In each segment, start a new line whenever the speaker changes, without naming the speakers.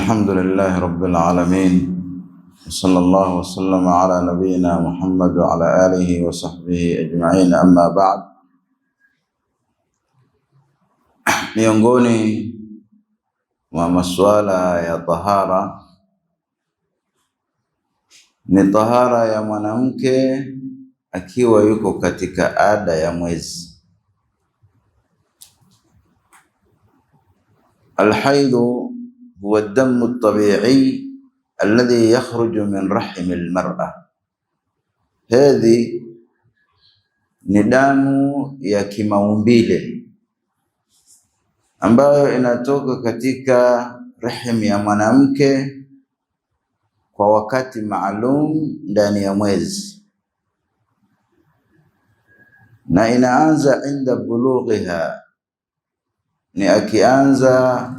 الحمد لله رب العالمين، وصلى الله وسلم على نبينا محمد وعلى آله وصحبه أجمعين. أما بعد، miongoni mwa masuala ya tahara ni tahara ya mwanamke akiwa yuko katika ada ya mwezi. Alhaidhu huwa damu at-tabi'i alladhi yakhruju min rahim al-mar'a. Hedhi ni damu ya kimaumbile ambayo inatoka katika rahim ya mwanamke kwa wakati maalum ndani ya mwezi, na inaanza inda bulughiha, ni akianza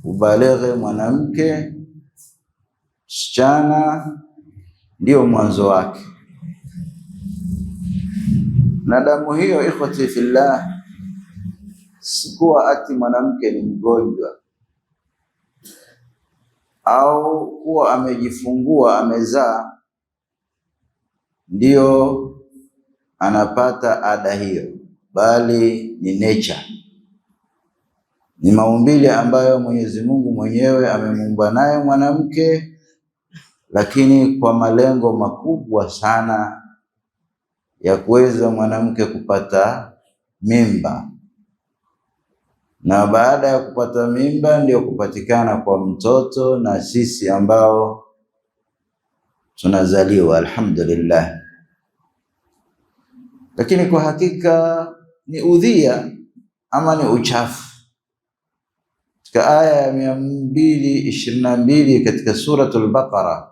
ubalighi mwanamke, msichana ndio mwanzo wake. Na damu hiyo, ikhwati fillah, sikuwa ati mwanamke ni mgonjwa au kuwa amejifungua amezaa ndio anapata ada hiyo, bali ni nature, ni maumbile ambayo Mwenyezi Mungu mwenyewe amemuumba naye mwanamke, lakini kwa malengo makubwa sana ya kuweza mwanamke kupata mimba, na baada ya kupata mimba ndio kupatikana kwa mtoto na sisi ambao tunazaliwa, alhamdulillah. Lakini kwa hakika ni udhia ama ni uchafu. Katika aya ya 222 katika suratul Baqara,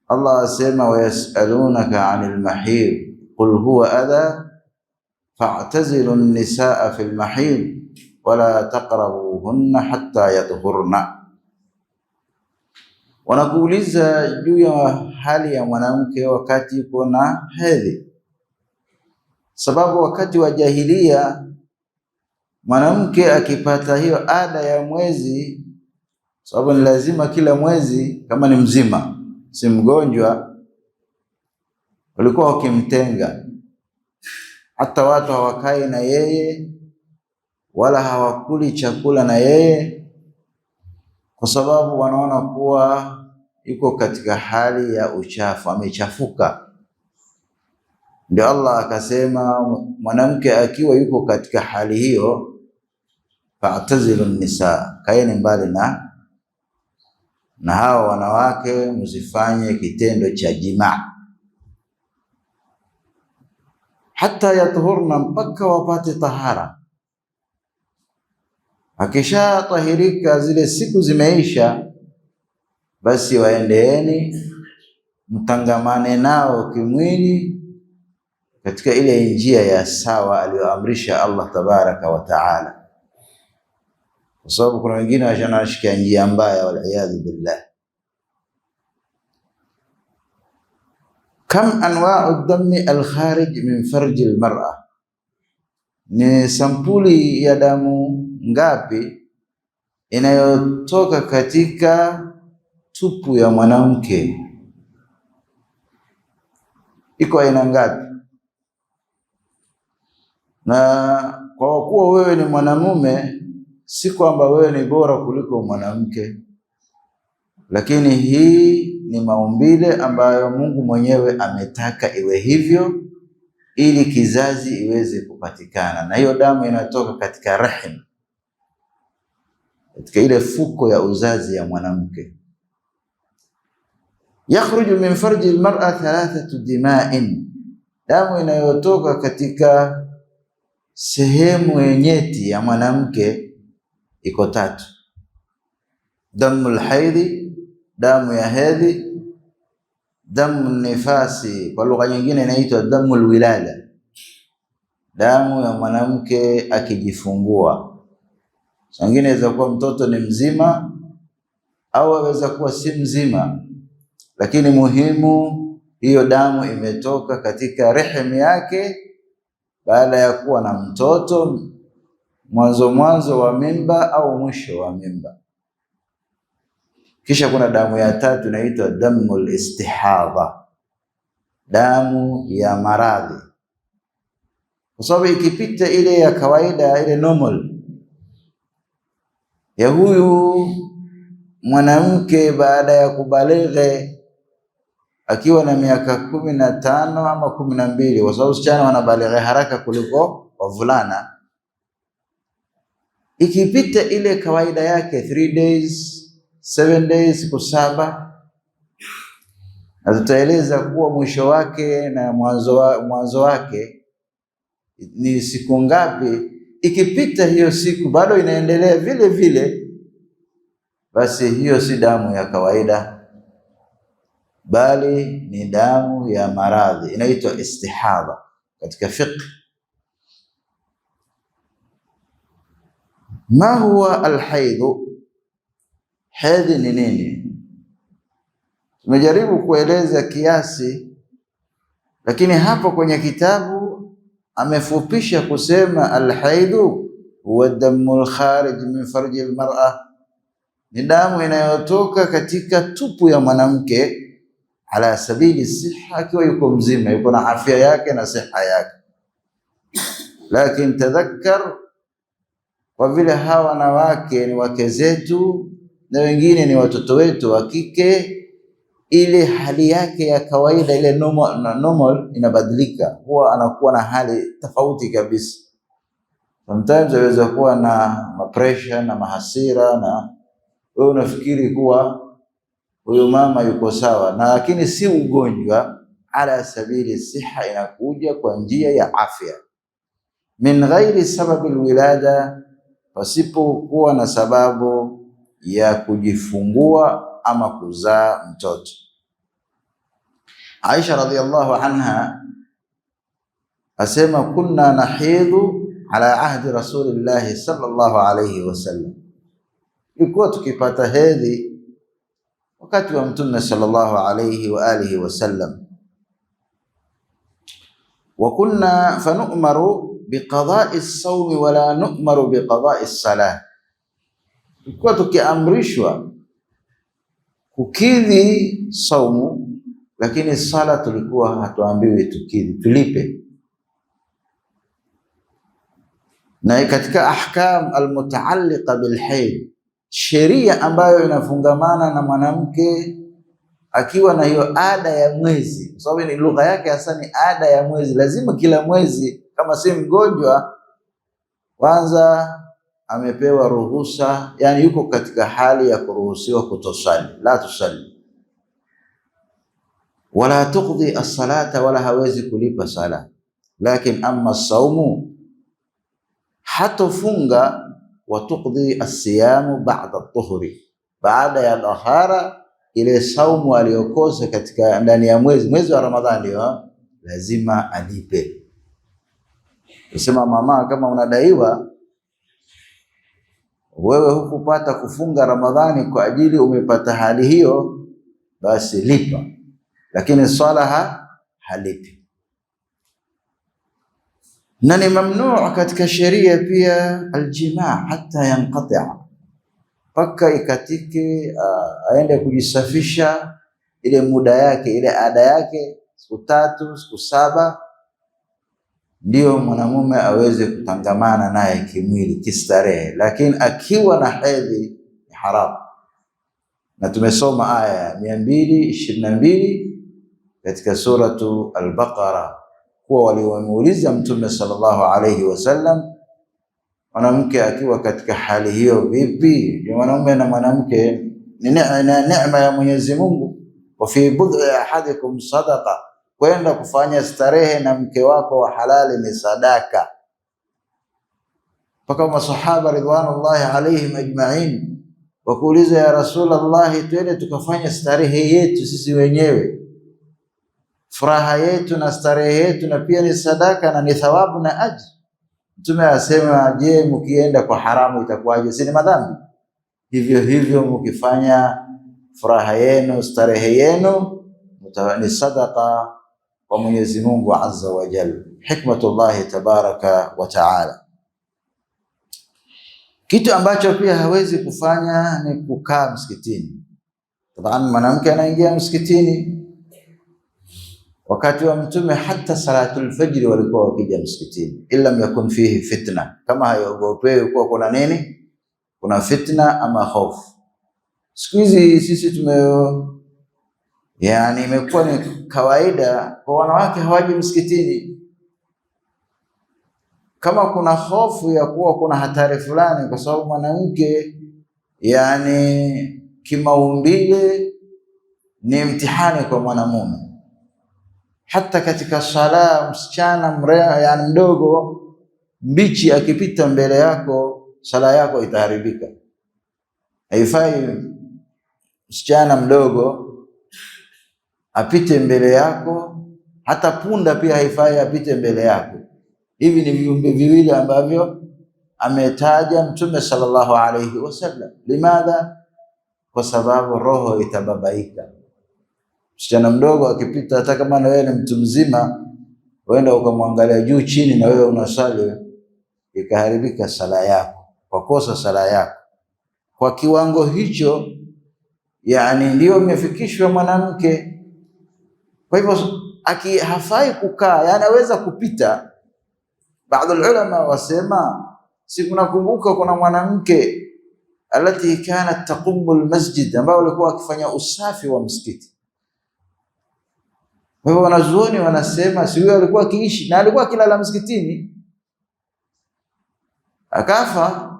Allah asema, wayasalunaka anil mahid qul huwa adha fa'tazilu an-nisaa fil mahid wala taqrabuhunna hatta yatahurna. Wanakuuliza juu ya hali ya mwanamke wakati yuko na hedhi, sababu wakati wa jahilia mwanamke akipata hiyo ada ya mwezi, sababu ni lazima kila mwezi, kama ni mzima si mgonjwa, walikuwa wakimtenga, hata watu hawakai na yeye wala hawakuli chakula na yeye, kwa sababu wanaona kuwa yuko katika hali ya uchafu, amechafuka. Ndio Allah akasema mwanamke akiwa yuko katika hali hiyo, fa'tazilu nisa, kaeni mbali na hao wanawake, msifanye kitendo cha jimaa hata yatuhurna, mpaka wapate tahara. Akisha tahirika, zile siku zimeisha, basi waendeeni mtangamane nao kimwili katika ile njia ya sawa aliyoamrisha Allah tabaraka wa taala, kwa sababu kuna wengine wanashika njia mbaya, waliyadhu billah. Kam anwa'u dami alkharij min farji almar'a, ni sampuli ya damu ngapi inayotoka katika tupu ya mwanamke? Iko aina ngapi? Na kwa kuwa wewe ni mwanamume, si kwamba wewe ni bora kuliko mwanamke, lakini hii ni maumbile ambayo Mungu mwenyewe ametaka iwe hivyo ili kizazi iweze kupatikana, na hiyo damu inatoka katika rahim, katika ile fuko ya uzazi ya mwanamke. Yakhruju min farji almar'a thalathatu dima'in, damu inayotoka katika sehemu ya nyeti ya mwanamke iko tatu: damu alhaidhi, damu ya hedhi; damu nifasi, kwa lugha nyingine inaitwa damu alwilada, damu ya mwanamke akijifungua. Sangine inaweza kuwa mtoto ni mzima au aweza kuwa si mzima, lakini muhimu hiyo damu imetoka katika rehemu yake baada ya kuwa na mtoto, mwanzo wa mimba au mwisho wa mimba. Kisha kuna damu ya tatu inaitwa damul istihadha, damu ya maradhi, kwa sababu ikipita ile ya kawaida, ile normal ya huyu mwanamke baada ya kubalighe akiwa na miaka 15 ama 12, kwa sababu wasichana wanabalighe haraka kuliko wavulana. Ikipita ile kawaida yake 3 days 7 days, siku 7, na tutaeleza kuwa mwisho wake na mwanzo wake ni siku ngapi. Ikipita hiyo siku bado inaendelea vile vile, basi hiyo si damu ya kawaida, bali ni damu ya maradhi, inaitwa istihadha katika fiqh. Ma huwa alhaidhu? Hedhi ni nini? Tumejaribu kueleza kiasi, lakini hapo kwenye kitabu amefupisha kusema alhaidhu huwa damu alkharij min farji almar'a, ni damu inayotoka katika tupu ya mwanamke, ala sabili siha, akiwa yuko mzima, yuko na afya yake na siha yake. Lakini tadhakkar, kwa vile hawa wanawake ni wake zetu na wengine ni watoto wetu wa kike, ile hali yake ya kawaida, ile normal inabadilika, huwa anakuwa na hali tofauti kabisa. Sometimes aweza kuwa na pressure na mahasira, na wewe unafikiri kuwa huyo mama yuko sawa, na lakini si ugonjwa. Ala sabili siha, inakuja kwa njia ya afya, min ghairi sababi alwilada, pasipokuwa na sababu ya kujifungua ama kuzaa mtoto. Aisha radhiyallahu anha asema kunna nahidhu ala ahdi rasulillahi sallallahu alayhi wasallam, ilikuwa tukipata hedhi wakati wa Mtume sallallahu alayhi wa alihi wasallam. Wa kunna fanu'maru biqada'i as-sawmi wa la nu'maru biqada'i as-salah, tulikuwa tukiamrishwa kukidhi saumu, lakini sala tulikuwa hatuambiwi tukidhi, tulipe. Na katika ahkam almutaalliqa bilhaid, sheria ambayo inafungamana na mwanamke akiwa na hiyo ada ya mwezi, kwa sababu ni lugha yake hasa ni ada ya mwezi, lazima kila mwezi, kama si mgonjwa, kwanza amepewa ruhusa, yani yuko katika hali ya kuruhusiwa kutosali, la tusali wala tuqdi as-salata, wala hawezi kulipa sala. Lakini amma saumu, hatofunga, wa tuqdi as-siyamu ba'da at-tuhri, baada ya tahara, ile saumu aliyokosa katika ndani ya mwezi wa Ramadhani, lazima alipe. Usema mama, kama unadaiwa wewe hukupata kufunga Ramadhani kwa ajili umepata hali hiyo, basi lipa, lakini swala halipi. Na ni mamnuu katika sheria pia aljimaa hata yanqati'a, paka ikatike, aende kujisafisha ile muda yake, ile ada yake, siku 3 siku 7, ndio mwanamume aweze kutangamana naye kimwili, kistarehe. Lakini akiwa na hedhi ni haramu, na tumesoma aya 222 katika suratu al-Baqara kuwa walimuuliza Mtume sallallahu alayhi wasallam, mwanamke akiwa katika hali hiyo vipi? Ni mwanamume na mwanamke ni neema ya Mwenyezi Mungu. Wa fi bud'i ahadikum sadaqa, kwenda kufanya starehe na mke wako wa halali ni sadaka. Mpaka masahaba ridwanullahi alayhim ajma'in wakuuliza, ya Rasulullah, twende tukafanya starehe yetu sisi wenyewe, furaha yetu na starehe yetu, na pia ni sadaka na ni thawabu na ajr. Mtume asema, je, mkienda kwa haramu itakuwaje? Si ni madhambi? Hivyo hivyo mkifanya furaha yenu, starehe yenu, ni sadaqa kwa Mwenyezi Mungu azza wa jalla. Hikmatullahi tabaraka wa taala. Kitu ambacho pia hawezi kufanya ni kukaa msikitini. Taban mwanamke anaingia msikitini wakati wa Mtume, hata salatul fajr walikuwa wakija msikitini, illa yakun fihi fitna, kama haiogopewi kuwa kuna nini, kuna fitna ama hofu. Siku hizi sisi yani imekuwa ni kawaida kwa wanawake hawaji msikitini. Kama kuna hofu ya kuwa kuna hatari fulani, kwa sababu mwanamke yani kimaumbile ni mtihani kwa mwanamume. Hata katika sala, msichana yani mdogo mbichi akipita mbele yako, sala yako itaharibika. Haifai msichana mdogo apite mbele yako, hata punda pia haifai apite mbele yako. Hivi ni viumbe viwili ambavyo ametaja Mtume sallallahu alayhi wasallam. Limadha? Kwa sababu roho itababaika. Msichana mdogo akipita, hata kama na wewe ni mtu mzima, uenda ukamwangalia juu chini na wewe unasali, ikaharibika sala yako, kwa kosa sala yako. Kwa kiwango hicho, yani ndio umefikishwa mwanamke. Kwa hivyo hafai kukaa, yani anaweza kupita. Baadhi ulama wasema, sikunakumbuka kuna mwanamke alati kanat taqummu almasjid, ambao alikuwa akifanya usafi wa msikiti. Kwa hivyo wanazuoni wanasema si huyo alikuwa akiishi na alikuwa akilala msikitini, akafa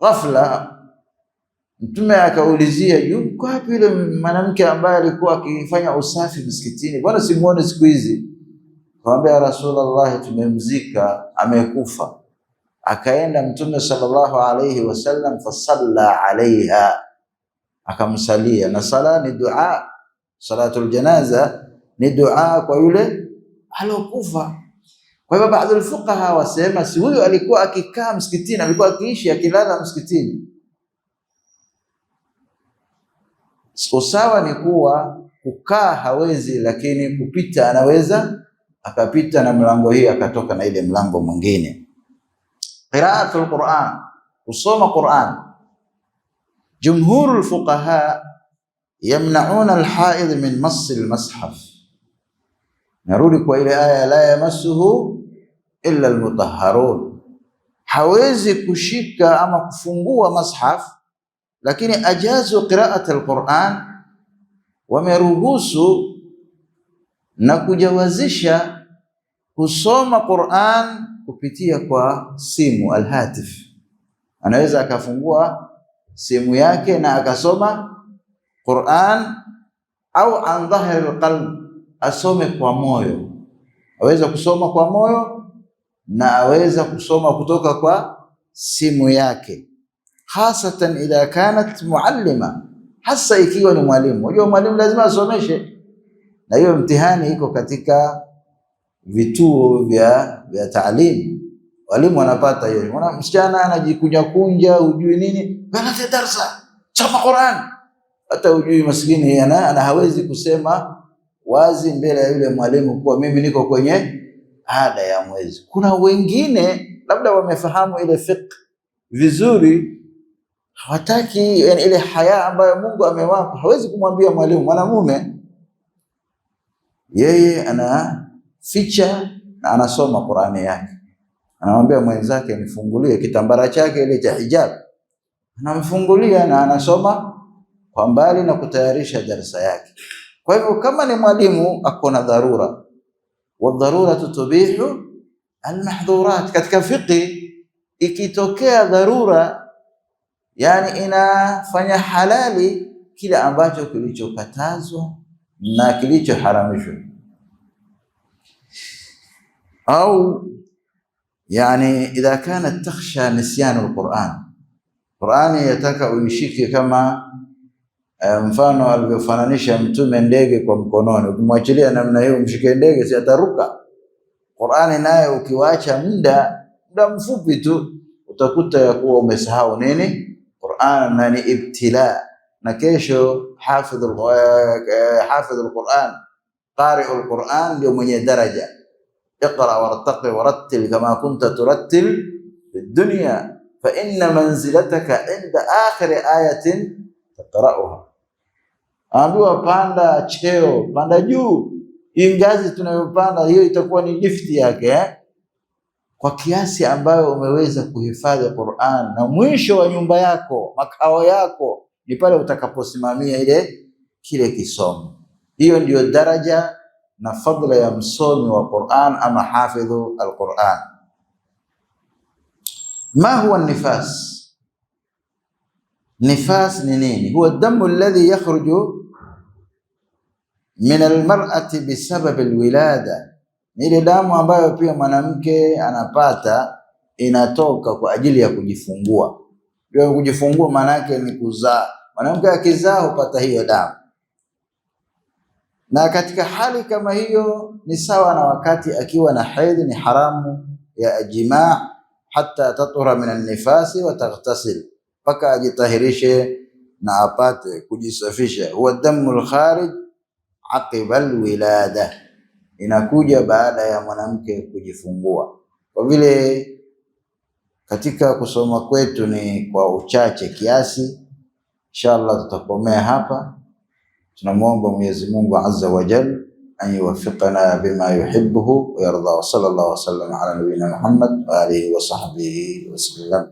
ghafla. Mtume akaulizia, yuko wapi yule mwanamke ambaye alikuwa akifanya usafi msikitini? Bwana simuone siku hizi. Akamwambia, Rasulullah, tumemzika, amekufa. Akaenda Mtume sallallahu alayhi wasallam, fasalla alaiha, akamsalia. Na sala ni dua, salatul janaza ni dua kwa yule alokufa. Kwa hivyo baadhi fuqaha wasema si huyo alikuwa akikaa msikitini, alikuwa akiishi akilala msikitini. Usawa ni kuwa kukaa hawezi, lakini kupita anaweza, akapita na mlango hii akatoka na ile mlango mwingine. Qira'atul Qur'an, kusoma Qur'an. Jumhurul fuqaha yamna'una al-haid min mass al-mushaf. Narudi kwa ile aya, la yamassuhu illa al-mutahharun. Hawezi kushika ama kufungua mushaf, lakini ajazu qira'at al-Qur'an, wameruhusu na kujawazisha kusoma Qur'an kupitia kwa simu al-hatif. Anaweza akafungua simu yake na akasoma Qur'an, au an dhahri al-qalb, asome kwa moyo. Aweza kusoma kwa moyo na aweza kusoma kutoka kwa simu yake, hasatan idha kanat muallima, hasa ikiwa ni mwalimu. Unajua mwalimu lazima asomeshe, na hiyo mtihani iko katika vituo vya taalimu. Walimu wanapata hiyo. Unaona msichana anajikunja kunja, hujui nini, bana darasa soma Qur'an, hata hujui maskini ana hawezi kusema wazi mbele ya yule mwalimu kuwa mimi niko kwenye ada ya mwezi. Kuna wengine labda wamefahamu ile fiqh vizuri, hawataki yani ile haya ambayo Mungu amewapa, hawezi kumwambia mwalimu. Mwanamume yeye anaficha na anasoma Qur'ani yake, anamwambia mwenzake nifungulie kitambara chake ile cha hijab, anamfungulia na anasoma kwa mbali na kutayarisha darasa yake. Kwa hivyo kama ni mwalimu akona dharura, wa dharura tubihu almahdhurat. Katika fiqh ikitokea dharura, yani inafanya halali kile ambacho kilichokatazwa na kilichoharamishwa. Au yani idha kanat takhsha nisyan alquran, Qur'ani yataka uishike kama mfano alivyofananisha Mtume ndege kwa mkononi. Ukimwachilia namna hiyo mshike ndege, si ataruka. Qur'ani naye ukiwaacha muda mfupi tu utakuta ya kuwa umesahau nini Qur'an, na ni ibtila. Na kesho hafidhul Qur'an, qari'ul Qur'an ndio mwenye daraja. Iqra wartaqi warattil kama kunta turattil fid dunya fa inna manzilataka inda akhir ayatin taqra'uha. Ambiwa panda cheo, panda juu. Hii ngazi tunayopanda hiyo itakuwa ni lifti yake, kwa kiasi ambayo umeweza kuhifadhi Qur'an, na mwisho wa nyumba yako, makao yako ni pale utakaposimamia kile kisomo. Hiyo ndiyo daraja na fadla ya msomi wa Qur'an ama hafidhu al-Qur'an. Ma huwa nifas? Nifas ni nini? Huwa damu alladhi yakhruju min almar'ati bisabab alwilada, ni ile damu ambayo pia mwanamke anapata, inatoka kwa ajili ya kujifungua. Ndio kujifungua maana yake ni kuzaa. Mwanamke akizaa hupata hiyo damu, na katika hali kama hiyo ni sawa na wakati akiwa na hedhi, ni haramu ya jimaa hata tatura min an-nifasi wa taghtasil, paka ajitahirishe na apate kujisafisha. Huwa damu al-kharij aqiba al-wilada, inakuja baada ya mwanamke kujifungua. Kwa vile katika kusoma kwetu ni kwa uchache kiasi, inshallah tutakomea hapa. Tunamuomba Mwenyezi Mungu Azza wa Jalla an yuwaffiqana bima yuhibbuhu wa yarda. Wa sallallahu wa sallam ala nabiyyina Muhammad wa alihi wa sahbihi wa sallam.